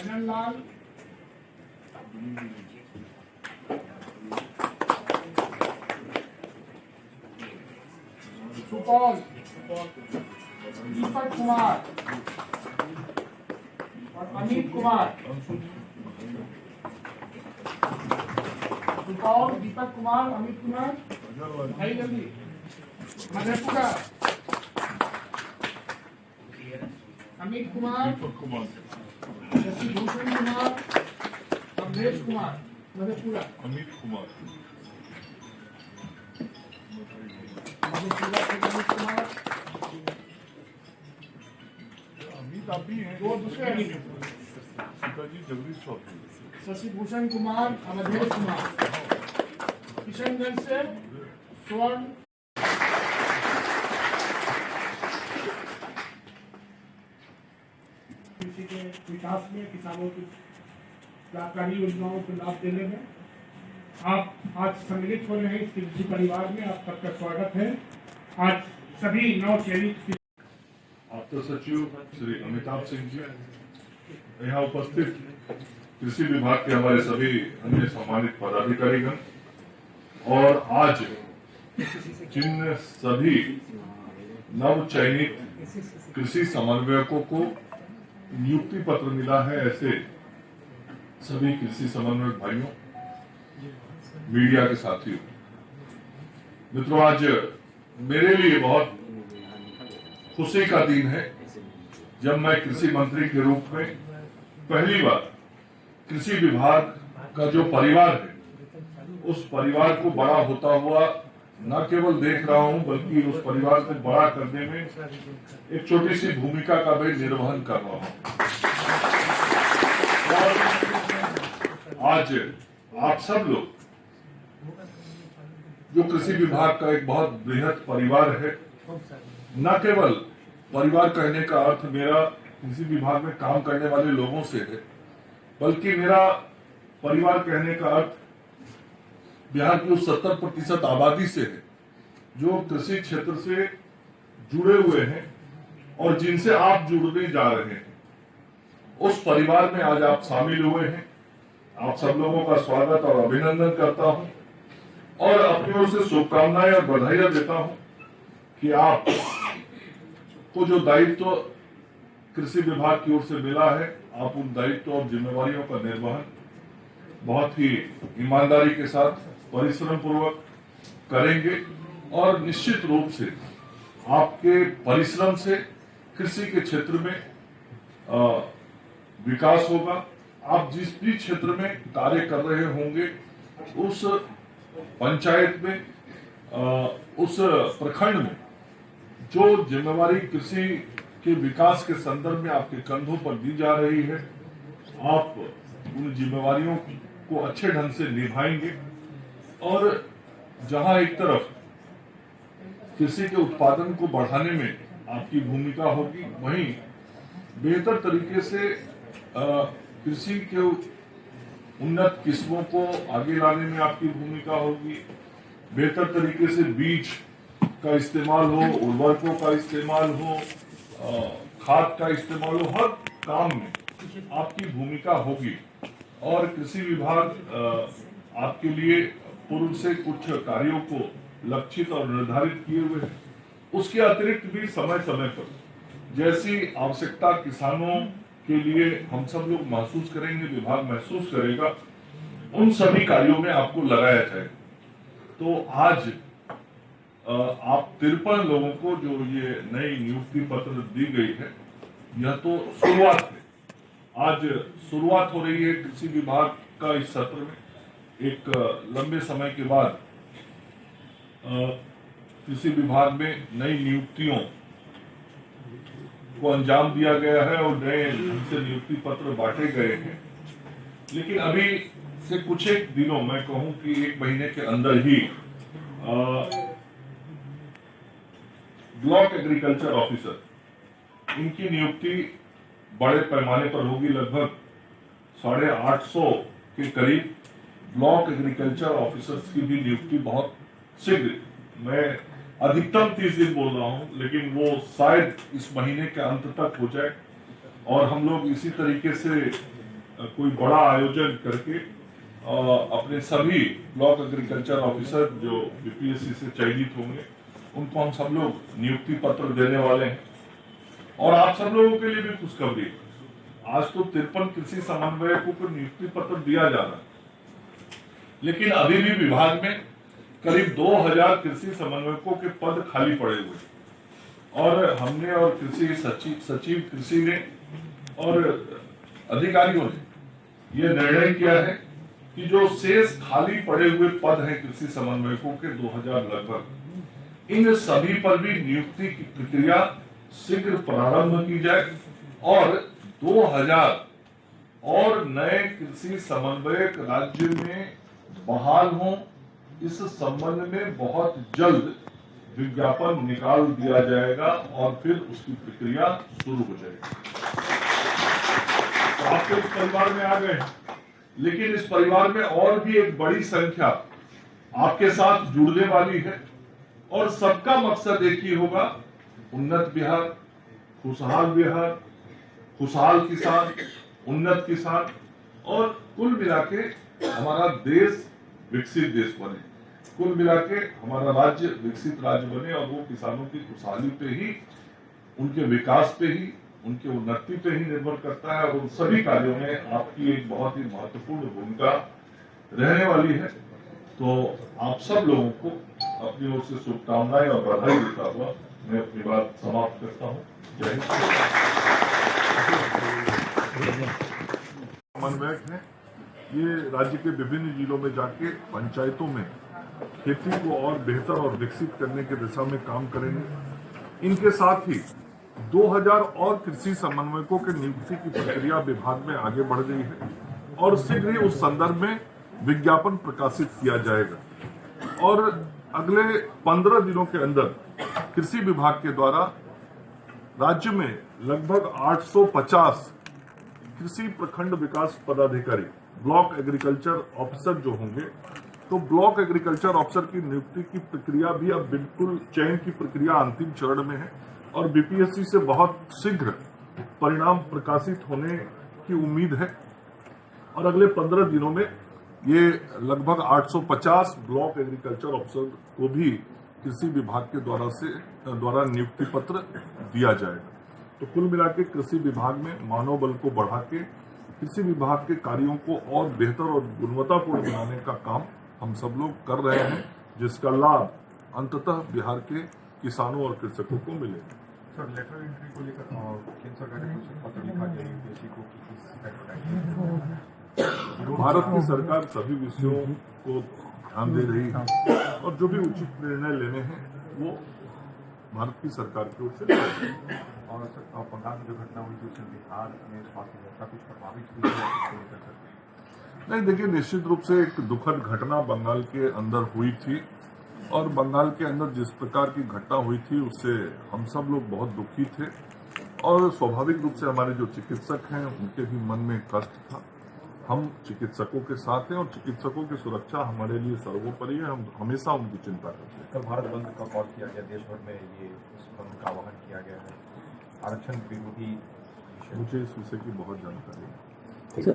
भजन लाल, सुपौल दीपक कुमार और अमित कुमार। सुपौल दीपक कुमार, अमित कुमार, भाई जल्दी। मधेपुरा अमित कुमार, शशि भूषण कुमार, अमरेश कुमार। मधेपुरा अमित कुमार, मधेपुरा से अमित कुमार। अमित आप ही हैं। दो दूसरे अमित, पिताजी जगदीश चौधरी, शशि भूषण कुमार, अमरेश कुमार। किशनगंज से स्वर्ण कृषि के विकास में, किसानों की लाभकारी योजनाओं को लाभ देने में आप आज सम्मिलित हो रहे हैं। इस कृषि परिवार में आप सबका स्वागत है। आज सभी नव चयनित आप्त सचिव श्री अमिताभ सिंह जी, यहाँ उपस्थित कृषि विभाग के हमारे सभी अन्य सम्मानित पदाधिकारीगण और आज जिन सभी नव चयनित कृषि समन्वयकों को नियुक्ति पत्र मिला है, ऐसे सभी कृषि समन्वयक भाइयों, मीडिया के साथियों, मित्रों, आज मेरे लिए बहुत खुशी का दिन है जब मैं कृषि मंत्री के रूप में पहली बार कृषि विभाग का जो परिवार है उस परिवार को बड़ा होता हुआ न केवल देख रहा हूं, बल्कि उस परिवार को बड़ा करने में एक छोटी सी भूमिका का भी निर्वहन कर रहा हूं। और आज आप सब लोग जो कृषि विभाग का एक बहुत बृहद परिवार है, न केवल परिवार कहने का अर्थ मेरा कृषि विभाग में काम करने वाले लोगों से है, बल्कि मेरा परिवार कहने का अर्थ बिहार की उस 70% आबादी से है जो कृषि क्षेत्र से जुड़े हुए हैं और जिनसे आप जुड़ने जा रहे हैं। उस परिवार में आज आप शामिल हुए हैं। आप सब लोगों का स्वागत और अभिनंदन करता हूं और अपनी ओर से शुभकामनाएं और बधाइयां देता हूं कि आप को जो दायित्व कृषि विभाग की ओर से मिला है, आप उन दायित्व और जिम्मेवारियों का निर्वहन बहुत ही ईमानदारी के साथ, परिश्रम पूर्वक करेंगे और निश्चित रूप से आपके परिश्रम से कृषि के क्षेत्र में विकास होगा। आप जिस भी क्षेत्र में कार्य कर रहे होंगे, उस पंचायत में, उस प्रखंड में जो जिम्मेवारी कृषि के विकास के संदर्भ में आपके कंधों पर दी जा रही है, आप उन जिम्मेवारियों को अच्छे ढंग से निभाएंगे और जहां एक तरफ कृषि के उत्पादन को बढ़ाने में आपकी भूमिका होगी, वहीं बेहतर तरीके से कृषि के उन्नत किस्मों को आगे लाने में आपकी भूमिका होगी। बेहतर तरीके से बीज का इस्तेमाल हो, उर्वरकों का इस्तेमाल हो, खाद का इस्तेमाल हो, हर काम में आपकी भूमिका होगी। और कृषि विभाग आपके लिए पूर्व से कुछ कार्यों को लक्षित और निर्धारित किए हुए हैं। उसके अतिरिक्त भी समय समय पर जैसी आवश्यकता किसानों के लिए हम सब लोग महसूस करेंगे, विभाग महसूस करेगा, उन सभी कार्यों में आपको लगाया जाए। तो आज आप 53 लोगों को जो ये नई नियुक्ति पत्र दी गई है, यह तो शुरुआत है। आज शुरुआत हो रही है कृषि विभाग का इस सत्र में। एक लंबे समय के बाद कृषि विभाग में नई नियुक्तियों को अंजाम दिया गया है और नए ढंग से नियुक्ति पत्र बांटे गए हैं। लेकिन अभी से कुछ एक दिनों, मैं कहूं कि 1 महीने के अंदर ही ब्लॉक एग्रीकल्चर ऑफिसर, इनकी नियुक्ति बड़े पैमाने पर होगी। लगभग 850 के करीब ब्लॉक एग्रीकल्चर ऑफिसर्स की भी नियुक्ति बहुत शीघ्र, मैं अधिकतम 30 दिन बोल रहा हूं, लेकिन वो शायद इस महीने के अंत तक हो जाए और हम लोग इसी तरीके से कोई बड़ा आयोजन करके अपने सभी ब्लॉक एग्रीकल्चर ऑफिसर जो बीपीएससी से चयनित होंगे उनको हम सब लोग नियुक्ति पत्र देने वाले हैं। और आप सब लोगों के लिए भी खुशखबरी, आज तो 53 कृषि समन्वयकों को नियुक्ति पत्र दिया जा रहा है, लेकिन अभी भी विभाग में करीब 2000 कृषि समन्वयकों के पद खाली पड़े हुए और हमने और कृषि सचिव कृषि ने और अधिकारियों ने यह निर्णय किया है कि जो शेष खाली पड़े हुए पद हैं कृषि समन्वयकों के 2000 लगभग, इन सभी पर भी नियुक्ति की प्रक्रिया शीघ्र प्रारंभ की जाए और 2000 और नए कृषि समन्वयक राज्य में बहाल हों। इस संबंध में बहुत जल्द विज्ञापन निकाल दिया जाएगा और फिर उसकी प्रक्रिया शुरू हो जाएगी। तो आप तो इस परिवार में आ गए, लेकिन इस परिवार में और भी एक बड़ी संख्या आपके साथ जुड़ने वाली है और सबका मकसद एक ही होगा, उन्नत बिहार, खुशहाल किसान, उन्नत किसान और कुल मिलाके हमारा देश विकसित देश बने, कुल मिलाके हमारा राज्य विकसित राज्य बने। और वो किसानों की खुशहाली पे ही, उनके विकास पे ही, उनके उन्नति पे ही निर्भर करता है और उन सभी कार्यों में आपकी एक बहुत ही महत्वपूर्ण भूमिका रहने वाली है। तो आप सब लोगों को अपनी ओर से शुभकामनाएं और बधाई देता हुआ मैं अपनी बात समाप्त करता हूँ। जय हिंद। समन्वयक है, ये राज्य के विभिन्न जिलों में जाके पंचायतों में खेती को और बेहतर और विकसित करने की दिशा में काम करेंगे। इनके साथ ही 2000 और कृषि समन्वयकों के नियुक्ति की प्रक्रिया विभाग में आगे बढ़ गई है और शीघ्र ही उस संदर्भ में विज्ञापन प्रकाशित किया जाएगा और अगले 15 दिनों के अंदर कृषि विभाग के द्वारा राज्य में लगभग 850 कृषि प्रखंड विकास पदाधिकारी, ब्लॉक एग्रीकल्चर ऑफिसर जो होंगे, तो ब्लॉक एग्रीकल्चर ऑफिसर की नियुक्ति की प्रक्रिया भी अब बिल्कुल चयन की प्रक्रिया अंतिम चरण में है और बीपीएससी से बहुत शीघ्र परिणाम प्रकाशित होने की उम्मीद है और अगले 15 दिनों में ये लगभग 850 ब्लॉक एग्रीकल्चर ऑफिसर को भी कृषि विभाग के द्वारा नियुक्ति पत्र दिया जाएगा। तो कुल मिलाकर कृषि विभाग में मानव बल को बढ़ा के कृषि विभाग के कार्यों को और बेहतर और गुणवत्तापूर्ण बनाने का काम हम सब लोग कर रहे हैं, जिसका लाभ अंततः बिहार के किसानों और कृषकों को मिलेगा। सर, लेटर एंट्री को लेकर केंद्र सरकार ने कुछ पत्र लिखा गया यूपीएससी को कि भारत की सरकार सभी विषयों को ध्यान दे रही है और जो भी उचित निर्णय लेने हैं वो भारत की सरकार की ओर से। और सर, बंगाल में जो घटना हुई थी उससे बिहार में स्वास्थ्य व्यवस्था कुछ प्रभावित हुई है? नहीं, देखिए, निश्चित रूप से एक दुखद घटना बंगाल के अंदर हुई थी और बंगाल के अंदर जिस प्रकार की घटना हुई थी उससे हम सब लोग बहुत दुखी थे और स्वाभाविक रूप से हमारे जो चिकित्सक हैं उनके भी मन में कष्ट था। हम चिकित्सकों के साथ हैं और चिकित्सकों की सुरक्षा हमारे लिए सर्वोपरि है, हम हमेशा उनकी चिंता करते हैं। कल भारत बंद का कॉल किया गया, देश भर में ये इस बंद का आह्वान किया गया है, आरक्षण विरोधी। मुझे इस विषय की बहुत जानकारी है।